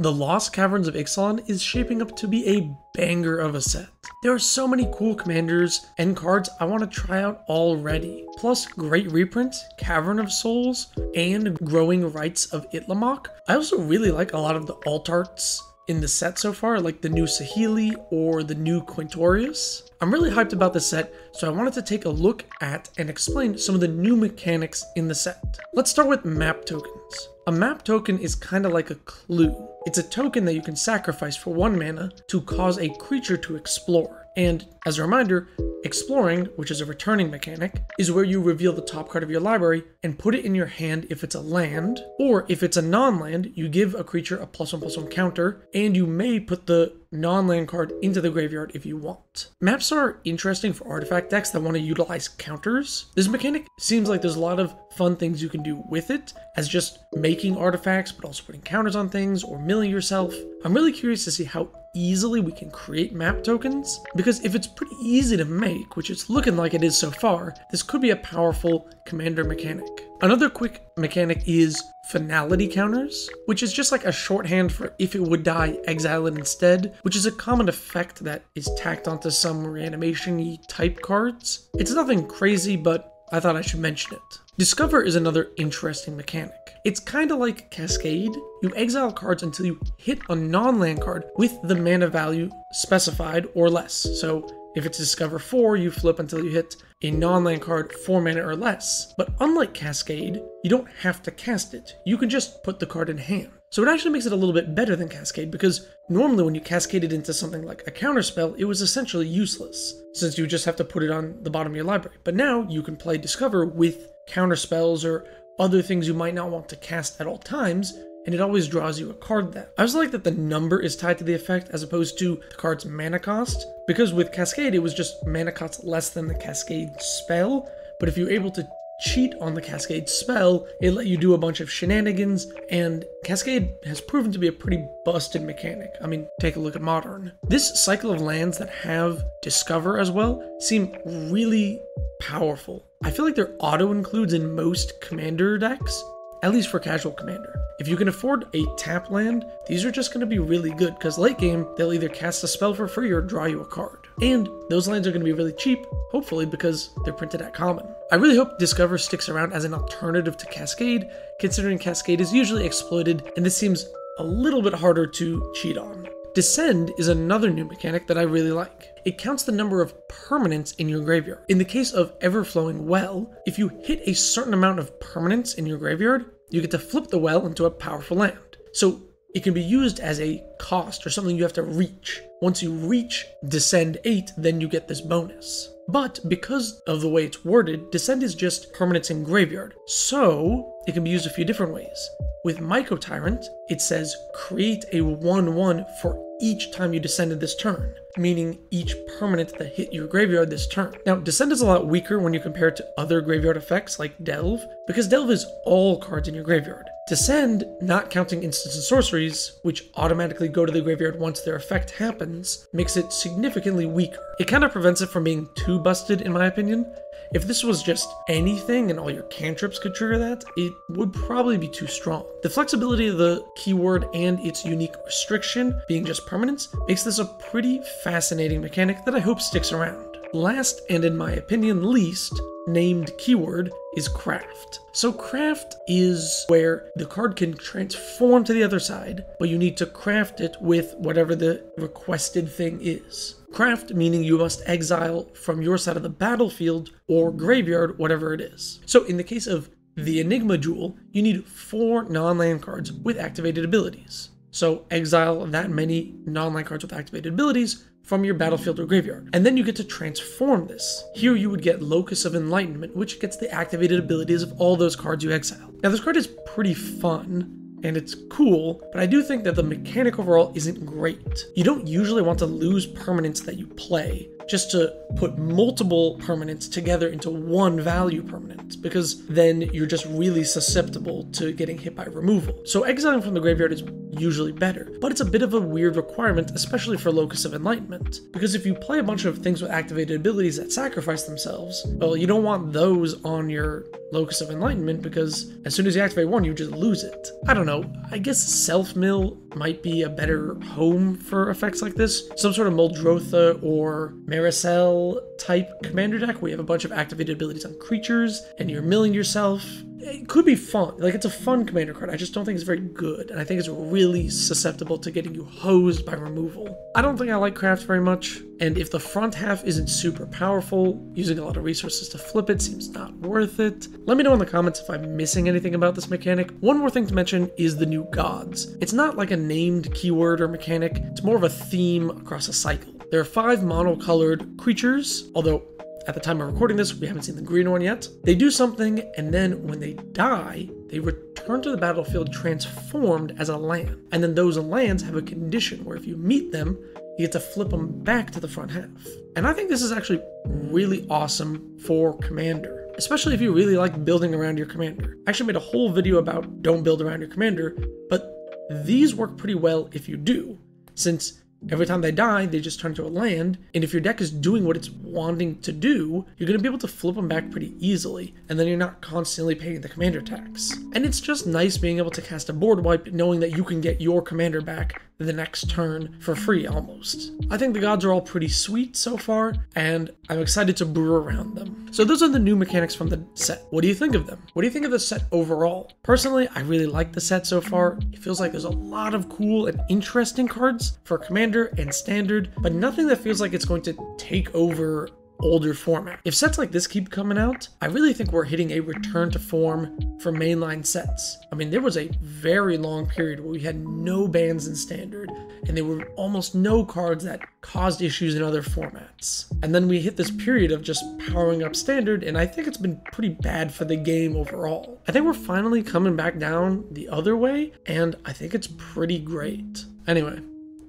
The Lost Caverns of Ixalan is shaping up to be a banger of a set. There are so many cool commanders and cards I want to try out already. Plus great reprints, Cavern of Souls, and Growing Rites of Itlamok. I also really like a lot of the alt arts in the set so far, like the new Sahili or the new Quintorius. I'm really hyped about the set, so I wanted to take a look at and explain some of the new mechanics in the set. Let's start with map tokens. A map token is kind of like a clue. It's a token that you can sacrifice for 1 mana to cause a creature to explore. And as a reminder, exploring, which is a returning mechanic, is where you reveal the top card of your library and put it in your hand if it's a land, or if it's a non-land, you give a creature a +1/+1 counter, and you may put the non-land card into the graveyard if you want. Maps are interesting for artifact decks that want to utilize counters. This mechanic seems like there's a lot of fun things you can do with it, as just making artifacts, but also putting counters on things, or milling yourself. I'm really curious to see how easily we can create map tokens, because if it's pretty easy to make, which it's looking like it is so far, this could be a powerful commander mechanic. Another quick mechanic is finality counters, which is just like a shorthand for if it would die, exile it instead, which is a common effect that is tacked onto some reanimation-y type cards. It's nothing crazy, but I thought I should mention it. Discover is another interesting mechanic. It's kind of like Cascade. You exile cards until you hit a non-land card with the mana value specified or less. So if it's Discover 4, you flip until you hit a non-land card 4 mana or less. But unlike Cascade, you don't have to cast it. You can just put the card in hand. So it actually makes it a little bit better than Cascade, because normally when you cascaded into something like a counterspell, it was essentially useless, since you just have to put it on the bottom of your library. But now you can play Discover with counterspells or other things you might not want to cast at all times, and it always draws you a card then. I also like that the number is tied to the effect as opposed to the card's mana cost, because with Cascade it was just mana cost less than the Cascade spell, but if you're able to cheat on the Cascade spell, it let you do a bunch of shenanigans, and Cascade has proven to be a pretty busted mechanic. I mean, take a look at Modern. This cycle of lands that have Discover as well seem really powerful. I feel like they're auto-includes in most commander decks, at least for casual commander. If you can afford a tap land, these are just going to be really good, because late game, they'll either cast a spell for free or draw you a card. And those lands are going to be really cheap, hopefully because they're printed at common. I really hope Discover sticks around as an alternative to Cascade, considering Cascade is usually exploited, and this seems a little bit harder to cheat on. Descend is another new mechanic that I really like. It counts the number of permanents in your graveyard. In the case of Everflowing Well, if you hit a certain amount of permanents in your graveyard, you get to flip the well into a powerful land. So it can be used as a cost or something you have to reach. Once you reach Descend 8, then you get this bonus. But because of the way it's worded, Descend is just permanents in graveyard, so it can be used a few different ways. With Myco Tyrant, it says create a 1/1 for each time you descended this turn, meaning each permanent that hit your graveyard this turn. Now, Descend is a lot weaker when you compare it to other graveyard effects like Delve, because Delve is all cards in your graveyard. Descend, not counting instants and sorceries, which automatically go to the graveyard once their effect happens, makes it significantly weaker. It kind of prevents it from being too busted, in my opinion. If this was just anything and all your cantrips could trigger that, it would probably be too strong. The flexibility of the keyword and its unique restriction, being just permanence, makes this a pretty fascinating mechanic that I hope sticks around. Last, and in my opinion least, named keyword is Craft. So Craft is where the card can transform to the other side, but you need to craft it with whatever the requested thing is. Craft meaning you must exile from your side of the battlefield or graveyard, whatever it is. So in the case of the Enigma Jewel, you need 4 non-land cards with activated abilities. So exile that many non-land cards with activated abilities from your battlefield or graveyard. And then you get to transform this. Here you would get Locus of Enlightenment, which gets the activated abilities of all those cards you exile. Now this card is pretty fun, and it's cool, but I do think that the mechanic overall isn't great. You don't usually want to lose permanents that you play just to put multiple permanents together into one value permanent, because then you're just really susceptible to getting hit by removal. So exiling from the graveyard is usually better, but it's a bit of a weird requirement, especially for Locus of Enlightenment, because if you play a bunch of things with activated abilities that sacrifice themselves, well, you don't want those on your Locus of Enlightenment, because as soon as you activate one, you just lose it. I don't know, I guess Self-Mill might be a better home for effects like this. Some sort of Muldrotha or Maricel type commander deck where you have a bunch of activated abilities on creatures and you're milling yourself. It could be fun. Like, it's a fun commander card. I just don't think it's very good, and I think it's really susceptible to getting you hosed by removal. I don't think I like craft very much, and if the front half isn't super powerful, using a lot of resources to flip it seems not worth it. Let me know in the comments if I'm missing anything about this mechanic. One more thing to mention is the new gods. It's not like a named keyword or mechanic, it's more of a theme across a cycle. There are 5 mono-colored creatures, although at the time of recording this, we haven't seen the green one yet. They do something, and then when they die, they return to the battlefield transformed as a land. And then those lands have a condition where if you meet them, you get to flip them back to the front half. And I think this is actually really awesome for Commander, especially if you really like building around your commander. I actually made a whole video about don't build around your commander, but these work pretty well if you do, since every time they die, they just turn to a land, and if your deck is doing what it's wanting to do, you're going to be able to flip them back pretty easily, and then you're not constantly paying the commander tax. And it's just nice being able to cast a board wipe knowing that you can get your commander back the next turn for free almost. I think the gods are all pretty sweet so far, and I'm excited to brew around them. So those are the new mechanics from the set. What do you think of them? What do you think of the set overall? Personally, I really like the set so far. It feels like there's a lot of cool and interesting cards for Commander and Standard, but nothing that feels like it's going to take over older format. If sets like this keep coming out, I really think we're hitting a return to form for mainline sets. I mean, there was a very long period where we had no bans in Standard, and there were almost no cards that caused issues in other formats. And then we hit this period of just powering up Standard, and I think it's been pretty bad for the game overall. I think we're finally coming back down the other way, and I think it's pretty great. Anyway,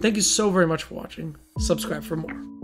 thank you so very much for watching. Subscribe for more.